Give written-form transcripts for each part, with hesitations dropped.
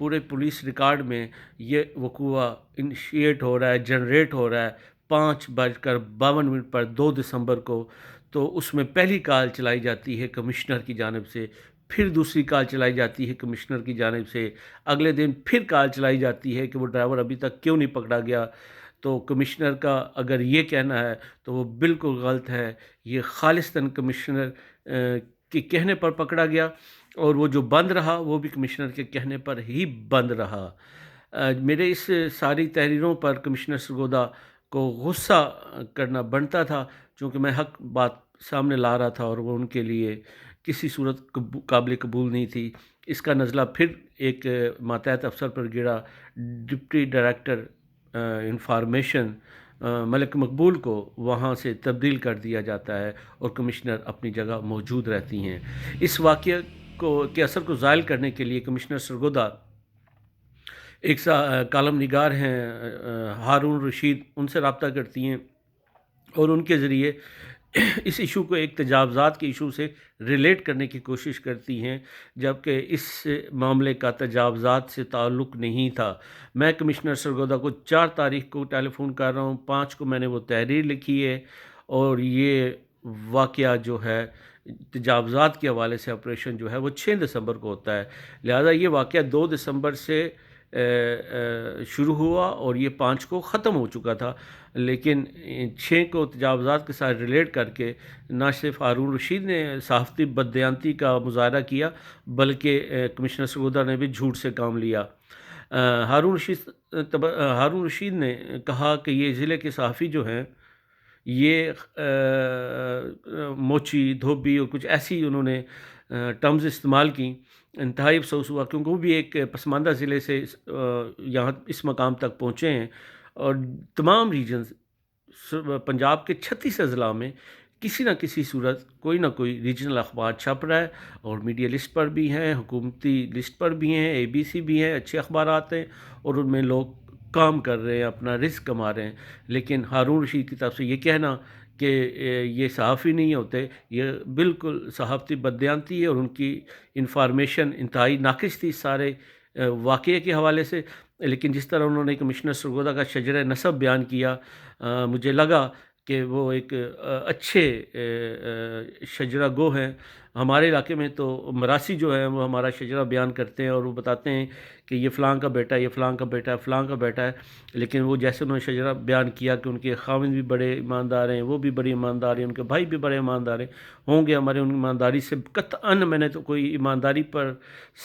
پورے police record میں یہ وقوع انیشیٹ ہو رہا ہے، جنریٹ ہو رہا ہے 5:52 پر 2 دسمبر کو، تو اس میں پہلی کال چلائی جاتی ہے کمشنر کی جانب سے، پھر دوسری کال چلائی جاتی ہے کمشنر کی جانب سے، اگلے دن پھر کال چلائی جاتی ہے کہ وہ ڈرائیور ابھی تک کیوں نہیں پکڑا گیا۔ تو کمشنر کا اگر یہ کہنا ہے تو وہ بالکل غلط ہے، یہ خالصتاً کمشنر کے کہنے پر پکڑا گیا، اور وہ جو بند رہا وہ بھی کمشنر کے کہنے پر ہی بند رہا۔ میرے اس ساری تحریروں پر کمشنر سرگودا کو غصہ کرنا بنتا تھا، چونکہ میں حق بات سامنے لا رہا تھا اور وہ ان کے لیے کسی صورت قابل قبول نہیں تھی۔ اس کا نزلہ پھر ایک ماتحت افسر پر گرا، ڈپٹی ڈائریکٹر انفارمیشن ملک مقبول کو وہاں سے تبدیل کر دیا جاتا ہے اور کمشنر اپنی جگہ موجود رہتی ہیں۔ اس واقعہ کے اثر کو زائل کرنے کے لیے کمشنر سرگودا ایک کالم نگار ہیں ہارون رشید، ان سے رابطہ کرتی ہیں اور ان کے ذریعے اس ایشو کو ایک تجاوزات کے ایشو سے ریلیٹ کرنے کی کوشش کرتی ہیں، جبکہ اس معاملے کا تجاوزات سے تعلق نہیں تھا۔ میں کمشنر سرگودا کو 4 تاریخ کو ٹیلی فون کر رہا ہوں، 5 کو میں نے وہ تحریر لکھی ہے، اور یہ واقعہ جو ہے تجاوزات کے حوالے سے آپریشن جو ہے وہ 6 دسمبر کو ہوتا ہے، لہذا یہ واقعہ 2 دسمبر سے شروع ہوا اور یہ 5 کو ختم ہو چکا تھا، لیکن 6 کو تجاوزات کے ساتھ ریلیٹ کر کے نہ صرف ہارون رشید نے صحافتی بددیانتی کا مظاہرہ کیا، بلکہ کمشنر سرگودا نے بھی جھوٹ سے کام لیا۔ ہارون رشید نے کہا کہ یہ ضلع کے صحافی جو ہیں یہ موچی، دھوبی اور کچھ ایسی انہوں نے ٹرمز استعمال کی۔ انتہائی افسوس ہوا کیونکہ وہ بھی ایک پسماندہ ضلع سے یہاں اس مقام تک پہنچے ہیں، اور تمام ریجنز پنجاب کے 36 اضلاع میں کسی نہ کسی صورت کوئی نہ کوئی ریجنل اخبار چھپ رہا ہے، اور میڈیا لسٹ پر بھی ہیں، حکومتی لسٹ پر بھی ہیں، ABC بھی ہیں، اچھے اخبارات ہیں، اور ان میں لوگ کام کر رہے ہیں، اپنا رزق کما رہے ہیں۔ لیکن ہارون رشید کی طرف سے یہ کہنا کہ یہ صحافی نہیں ہوتے، یہ بالکل صحافتی بددیانتی ہے، اور ان کی انفارمیشن انتہائی ناقص تھی سارے واقعے کے حوالے سے۔ لیکن جس طرح انہوں نے کمشنر سرگودا کا شجرہ نسب بیان کیا، مجھے لگا کہ وہ ایک اچھے شجرہ گو ہیں۔ ہمارے علاقے میں تو مراسی جو ہیں وہ ہمارا شجرہ بیان کرتے ہیں، اور وہ بتاتے ہیں کہ یہ فلاں کا بیٹا ہے، یہ فلاں کا بیٹا ہے، فلاں کا بیٹا ہے، لیکن وہ جیسے انہوں نے شجرہ بیان کیا کہ ان کے خاوند بھی بڑے ایماندار ہیں، وہ بھی بڑی ایماندار ہیں، ان کے بھائی بھی بڑے ایماندار ہیں ہوں گے، ہمارے ان ایمانداری سے قطعاً میں نے تو کوئی ایمانداری پر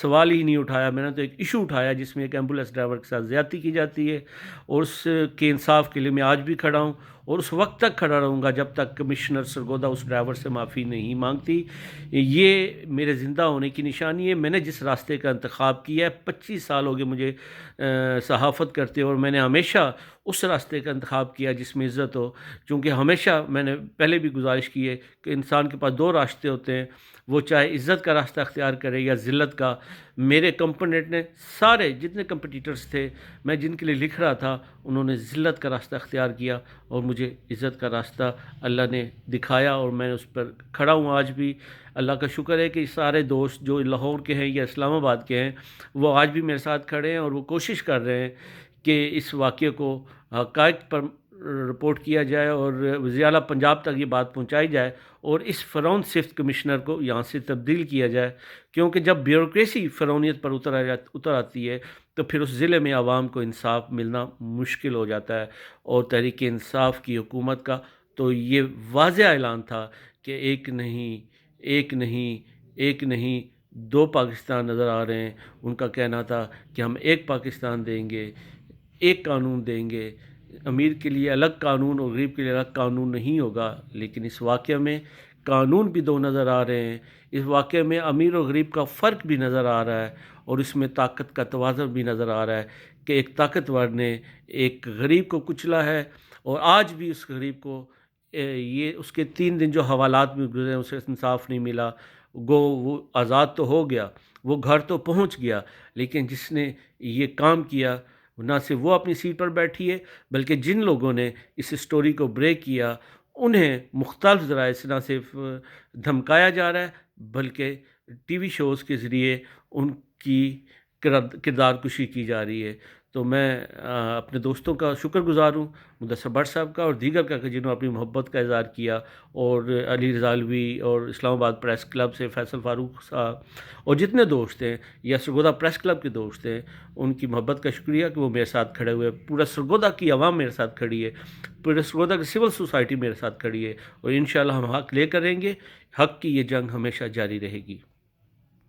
سوال ہی نہیں اٹھایا، میں نے تو ایک ایشو اٹھایا جس میں ایک ایمبولینس ڈرائیور کے ساتھ زیادتی کی جاتی ہے، اور اس کے انصاف کے لیے میں آج بھی کھڑا ہوں، اور اس وقت تک کھڑا رہوں گا جب تک کمشنر سرگودا اس ڈرائیور سے معافی نہیں مانگتی۔ یہ میرے زندہ ہونے کی نشانی ہے۔ میں نے جس راستے کا انتخاب کیا ہے، 25 سال ہو گئے مجھے صحافت کرتے، اور میں نے ہمیشہ اس راستے کا انتخاب کیا جس میں عزت ہو، چونکہ ہمیشہ میں نے پہلے بھی گزارش کی ہے کہ انسان کے پاس 2 راستے ہوتے ہیں، وہ چاہے عزت کا راستہ اختیار کرے یا ذلت کا۔ میرے کمپوننٹ نے سارے جتنے کمپٹیٹرز تھے میں جن کے لیے لکھ رہا تھا، انہوں نے ذلت کا راستہ اختیار کیا، اور مجھے عزت کا راستہ اللہ نے دکھایا، اور میں اس پر کھڑا ہوں آج بھی۔ اللہ کا شکر ہے کہ سارے دوست جو لاہور کے ہیں یا اسلام آباد کے ہیں وہ آج بھی میرے ساتھ کھڑے ہیں، اور وہ کوشش کر رہے ہیں کہ اس واقعے کو حقائق پر رپورٹ کیا جائے اور وزیر اعلیٰ پنجاب تک یہ بات پہنچائی جائے، اور اس فرعون صفت کمشنر کو یہاں سے تبدیل کیا جائے، کیونکہ جب بیوروکریسی فرعونیت پر اتر آتی ہے تو پھر اس ضلع میں عوام کو انصاف ملنا مشکل ہو جاتا ہے۔ اور تحریک انصاف کی حکومت کا تو یہ واضح اعلان تھا کہ ایک نہیں 2 پاکستان نظر آ رہے ہیں۔ ان کا کہنا تھا کہ ہم ایک پاکستان دیں گے، ایک قانون دیں گے، امیر کے لیے الگ قانون اور غریب کے لیے الگ قانون نہیں ہوگا۔ لیکن اس واقعے میں قانون بھی 2 نظر آ رہے ہیں، اس واقعے میں امیر اور غریب کا فرق بھی نظر آ رہا ہے، اور اس میں طاقت کا توازن بھی نظر آ رہا ہے کہ ایک طاقتور نے ایک غریب کو کچلا ہے، اور آج بھی اس غریب کو یہ اس کے 3 دن جو حوالات میں گزرے اسے انصاف نہیں ملا۔ گو وہ آزاد تو ہو گیا، وہ گھر تو پہنچ گیا، لیکن جس نے یہ کام کیا نہ صرف وہ اپنی سیٹ پر بیٹھی ہے، بلکہ جن لوگوں نے اس سٹوری کو بریک کیا انہیں مختلف ذرائع سے نہ صرف دھمکایا جا رہا ہے، بلکہ ٹی وی شوز کے ذریعے ان کی کردار کشی کی جا رہی ہے۔ تو میں اپنے دوستوں کا شکر گزار ہوں، مدثر بٹ صاحب کا اور دیگر کا، کہ جنہوں نے اپنی محبت کا اظہار کیا، اور علی رضالوی اور اسلام آباد پریس کلب سے فیصل فاروق صاحب اور جتنے دوست ہیں، یا سرگودا پریس کلب کے دوست ہیں، ان کی محبت کا شکریہ کہ وہ میرے ساتھ کھڑے ہوئے۔ پورا سرگودا کی عوام میرے ساتھ کھڑی ہے، پورے سرگودا کی سول سوسائٹی میرے ساتھ کھڑی ہے، اور انشاءاللہ ہم حق لے کر رہیں گے۔ حق کی یہ جنگ ہمیشہ جاری رہے گی۔